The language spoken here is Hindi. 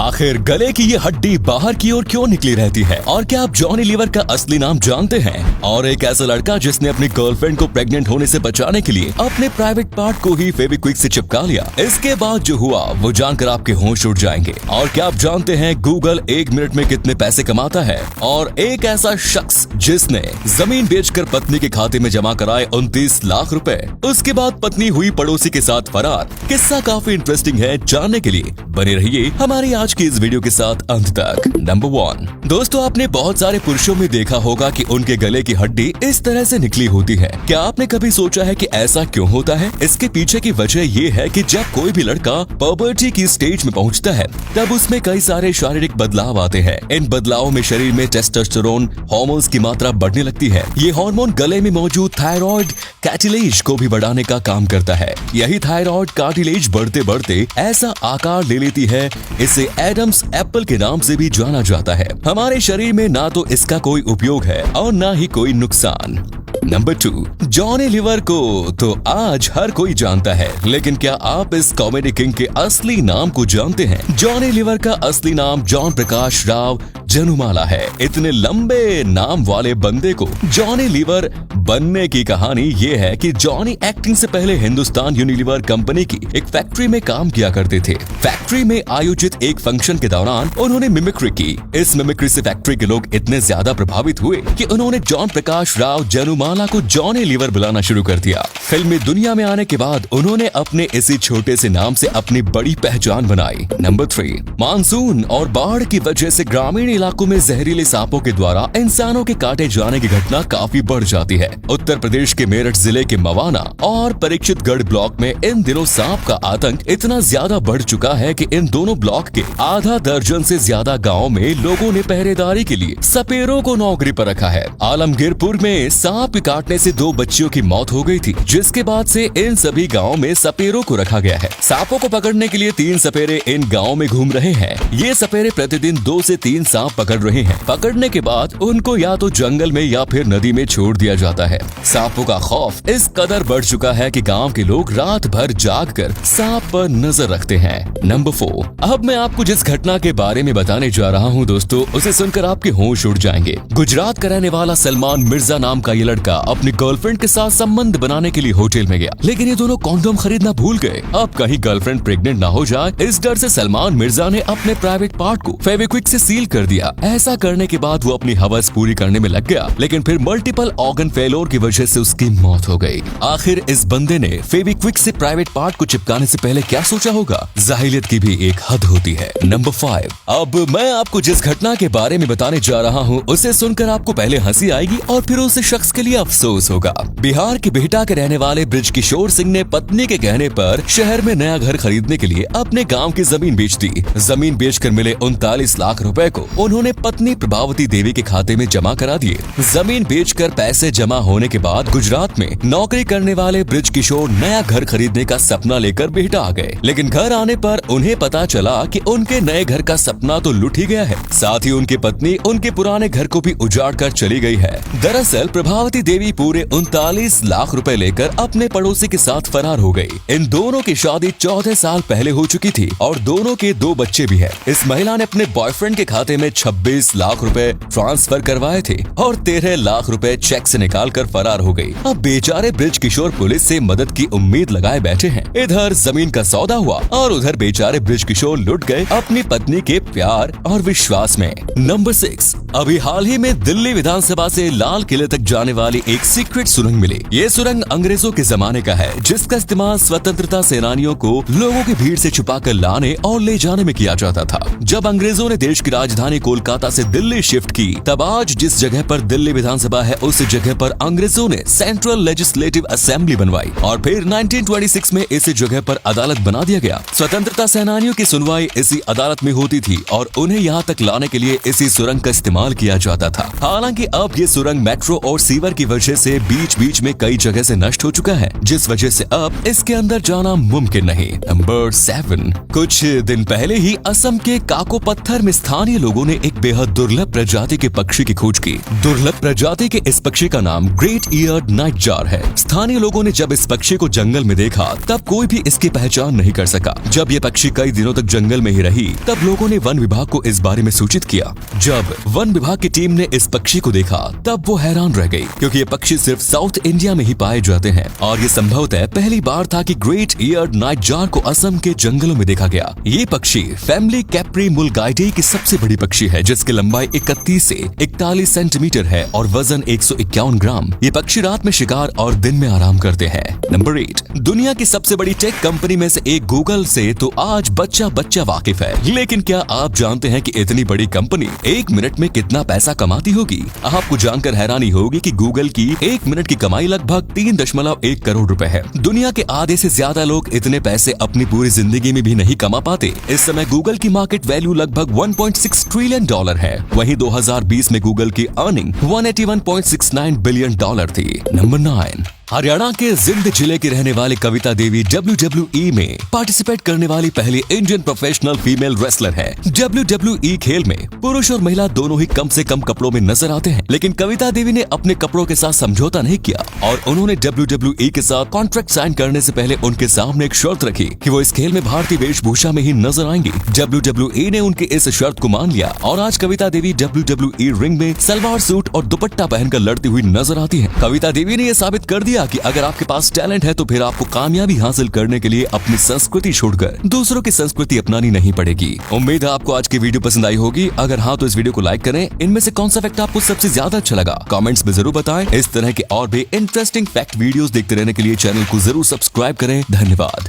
आखिर गले की ये हड्डी बाहर की ओर क्यों निकली रहती है और क्या आप जॉनी लीवर का असली नाम जानते हैं? और एक ऐसा लड़का जिसने अपनी गर्लफ्रेंड को प्रेग्नेंट होने से बचाने के लिए अपने प्राइवेट पार्ट को ही फेविक्विक से चिपका लिया। इसके बाद जो हुआ वो जानकर आपके होश उड़ जाएंगे। और क्या आप जानते हैं गूगल 1 मिनट में कितने पैसे कमाता है? और एक ऐसा शख्स जिसने जमीन बेचकर पत्नी के खाते में जमा कराए 29 लाख रुपए, उसके बाद पत्नी हुई पड़ोसी के साथ फरार। किस्सा काफी इंटरेस्टिंग है, जानने के लिए बने रहिए हमारी आज की इस वीडियो के साथ अंत तक। नंबर 1, दोस्तों आपने बहुत सारे पुरुषों में देखा होगा कि उनके गले की हड्डी इस तरह से निकली होती है। क्या आपने कभी सोचा है कि ऐसा क्यों होता है? इसके पीछे की वजह ये है कि जब कोई भी लड़का पबर्टी की स्टेज में पहुंचता है तब उसमें कई सारे शारीरिक बदलाव आते हैं। इन बदलावों में शरीर में टेस्टोस्टेरोन हार्मोन्स की मात्रा बढ़ने लगती है। ये हार्मोन गले में मौजूद थायराइड कार्टिलेज को भी बढ़ाने का काम करता है। यही थायराइड कार्टिलेज बढ़ते बढ़ते ऐसा आकार ले लेती है, इसे एडम्स एप्पल के नाम से भी जाना जाता है। हमारे शरीर में ना तो इसका कोई उपयोग है और ना ही कोई नुकसान। नंबर 2, जॉनी लीवर को तो आज हर कोई जानता है, लेकिन क्या आप इस कॉमेडी किंग के असली नाम को जानते हैं? जॉनी लीवर का असली नाम जॉन प्रकाश राव जनुमाला है। इतने लंबे नाम वाले बंदे को जॉनी लीवर बनने की कहानी ये है कि जॉनी एक्टिंग से पहले हिंदुस्तान यूनिलीवर कंपनी की एक फैक्ट्री में काम किया करते थे। फैक्ट्री में आयोजित एक फंक्शन के दौरान उन्होंने मिमिक्री की। इस मिमिक्री से फैक्ट्री के लोग इतने ज्यादा प्रभावित हुए कि उन्होंने जॉन प्रकाश राव जनुमाला को जॉनी लीवर बुलाना शुरू कर दिया। फिल्मी दुनिया में आने के बाद उन्होंने अपने इसी छोटे से नाम से अपनी बड़ी पहचान बनाई। नंबर 3, मानसून और बाढ़ की वजह से ग्रामीण इलाकों में जहरीले सांपों के द्वारा इंसानों के काटे जाने की घटना काफी बढ़ जाती है। उत्तर प्रदेश के मेरठ जिले के मवाना और परीक्षितगढ़ ब्लॉक में इन दिनों सांप का आतंक इतना ज्यादा बढ़ चुका है कि इन दोनों ब्लॉक के आधा दर्जन से ज्यादा गाँव में लोगों ने पहरेदारी के लिए सपेरों को नौकरी पर रखा है। आलमगीरपुर में सांप काटने से 2 बच्चियों की मौत हो गई थी, जिसके बाद से इन सभी गाँव में सपेरों को रखा गया है। सांपों को पकड़ने के लिए 3 सपेरे इन गाँव में घूम रहे हैं। ये सपेरे प्रतिदिन 2 से 3 सांप पकड़ रहे हैं। पकड़ने के बाद उनको या तो जंगल में या फिर नदी में छोड़ दिया जाता है। सांपों का खौफ इस कदर बढ़ चुका है कि गांव के लोग रात भर जागकर सांप पर नजर रखते हैं। नंबर 4, अब मैं आपको जिस घटना के बारे में बताने जा रहा हूं दोस्तों, उसे सुनकर आपके होश उड़ जाएंगे। गुजरात का रहने वाला सलमान मिर्जा नाम का ये लड़का अपनी गर्लफ्रेंड के साथ संबंध बनाने के लिए होटल में गया, लेकिन ये दोनों कॉन्डोम खरीदना भूल गए। अब कहीं गर्लफ्रेंड प्रेग्नेंट ना हो जाए, इस डर से सलमान मिर्जा ने अपने प्राइवेट पार्ट को फेविक्विक से सील कर दिया। ऐसा करने के बाद वो अपनी हवस पूरी करने में लग गया, लेकिन फिर मल्टीपल ऑर्गन फेलोर की वजह से उसकी मौत हो गई। आखिर इस बंदे ने फेविक्विक से प्राइवेट पार्ट को चिपकाने से पहले क्या सोचा होगा? जाहिलियत की भी एक हद होती है। नंबर 5, अब मैं आपको जिस घटना के बारे में बताने जा रहा हूँ उसे सुनकर आपको पहले हंसी आएगी और फिर उस शख्स के लिए अफसोस होगा। बिहार के बिहटा के रहने वाले बृजकिशोर सिंह ने पत्नी के कहने पर शहर में नया घर खरीदने के लिए अपने गाँव की जमीन बेच दी। जमीन बेचकर मिले 39 लाख रुपए को उन्होंने पत्नी प्रभावती देवी के खाते में जमा करा दिए। जमीन बेचकर पैसे जमा होने के बाद गुजरात में नौकरी करने वाले बृजकिशोर नया घर खरीदने का सपना लेकर बिहटा आ गए, लेकिन घर आने पर उन्हें पता चला कि उनके नए घर का सपना तो लुट ही गया है, साथ ही उनकी पत्नी उनके पुराने घर को भी उजाड़ कर चली गई है। दरअसल प्रभावती देवी पूरे 39 लाख रुपए लेकर अपने पड़ोसी के साथ फरार हो गई। इन दोनों की शादी 14 साल पहले हो चुकी थी और दोनों के 2 बच्चे भी है। इस महिला ने अपने बॉयफ्रेंड के खाते में 26 लाख रुपए ट्रांसफर करवाए थे और 13 लाख रुपए चेक से निकाल कर फरार हो गई। अब बेचारे बृजकिशोर पुलिस से मदद की उम्मीद लगाए बैठे हैं। इधर जमीन का सौदा हुआ और उधर बेचारे बृजकिशोर लुट गए अपनी पत्नी के प्यार और विश्वास में। नंबर 6, अभी हाल ही में दिल्ली विधानसभा से लाल किले तक जाने वाली एक सीक्रेट सुरंग मिली। ये सुरंग अंग्रेजों के जमाने का है, जिसका इस्तेमाल स्वतंत्रता सेनानियों को लोगों की भीड़ से छुपाकर लाने और ले जाने में किया जाता था। जब अंग्रेजों ने देश की राजधानी कोलकाता से दिल्ली शिफ्ट की, तब आज जिस जगह पर दिल्ली विधानसभा है उस जगह पर अंग्रेजों ने सेंट्रल लेजिस्लेटिव असेंबली बनवाई और फिर 1926 में इसी जगह पर अदालत बना दिया गया। स्वतंत्रता सेनानियों की सुनवाई इसी अदालत में होती थी और उन्हें यहाँ तक लाने के लिए इसी सुरंग का इस्तेमाल किया जाता था। हालांकि अब ये सुरंग मेट्रो और सीवर की वजह से बीच बीच में कई जगह से नष्ट हो चुका है, जिस वजह से अब इसके अंदर जाना मुमकिन नहीं। नंबर 7, कुछ दिन पहले ही असम के काको पत्थर में स्थानीय लोगों ने ने एक बेहद दुर्लभ प्रजाति के पक्षी की खोज की। दुर्लभ प्रजाति के इस पक्षी का नाम ग्रेट ईयर्ड नाइटजार है। स्थानीय लोगों ने जब इस पक्षी को जंगल में देखा तब कोई भी इसकी पहचान नहीं कर सका। जब ये पक्षी कई दिनों तक जंगल में ही रही तब लोगों ने वन विभाग को इस बारे में सूचित किया। जब वन विभाग की टीम ने इस पक्षी को देखा तब वो हैरान रह गई, क्योंकि ये पक्षी सिर्फ साउथ इंडिया में ही पाए जाते हैं और ये संभवतः पहली बार था कि ग्रेट ईयर्ड नाइटजार को असम के जंगलों में देखा गया। ये पक्षी फैमिली कैप्री मुलगाइडे की सबसे बड़ी पक्षी है, जिसकी लंबाई 31 से 41 सेंटीमीटर है और वजन 151 ग्राम। ये पक्षी रात में शिकार और दिन में आराम करते हैं। नंबर 8, दुनिया की सबसे बड़ी टेक कंपनी में से एक गूगल से तो आज बच्चा बच्चा वाकिफ है, लेकिन क्या आप जानते हैं कि इतनी बड़ी कंपनी 1 मिनट में कितना पैसा कमाती होगी? आपको जानकर हैरानी होगी कि गूगल की 1 मिनट की कमाई लगभग 3.1 करोड़ रुपए है। दुनिया के आधे से ज्यादा लोग इतने पैसे अपनी पूरी जिंदगी में भी नहीं कमा पाते। इस समय गूगल की मार्केट वैल्यू लगभग 1.6 ट्रिलियन डॉलर है। वहीं 2020 में गूगल की अर्निंग 181.69 बिलियन डॉलर थी। नंबर 9, हरियाणा के जिंद जिले की रहने वाली कविता देवी WWE में पार्टिसिपेट करने वाली पहली इंडियन प्रोफेशनल फीमेल रेसलर है। WWE खेल में पुरुष और महिला दोनों ही कम से कम कपड़ों में नजर आते हैं, लेकिन कविता देवी ने अपने कपड़ों के साथ समझौता नहीं किया और उन्होंने WWE के साथ कॉन्ट्रैक्ट साइन करने से पहले उनके सामने एक शर्त रखी कि वो इस खेल में भारतीय वेशभूषा में ही नजर आएंगी। WWE ने उनकी इस शर्त को मान लिया और आज कविता देवी WWE रिंग में सलवार सूट और दुपट्टा पहनकर लड़ती हुई नजर आती है। कविता देवी ने यह साबित कर दिया कि अगर आपके पास टैलेंट है तो फिर आपको कामयाबी हासिल करने के लिए अपनी संस्कृति छोड़कर दूसरों की संस्कृति अपनानी नहीं पड़ेगी। उम्मीद है आपको आज की वीडियो पसंद आई होगी। अगर हाँ तो इस वीडियो को लाइक करें। इनमें से कौन सा फैक्ट आपको सबसे ज्यादा अच्छा लगा कमेंट्स में जरूर बताएं। इस तरह के और भी इंटरेस्टिंग फैक्ट वीडियोस देखते रहने के लिए चैनल को जरूर सब्सक्राइब करें। धन्यवाद।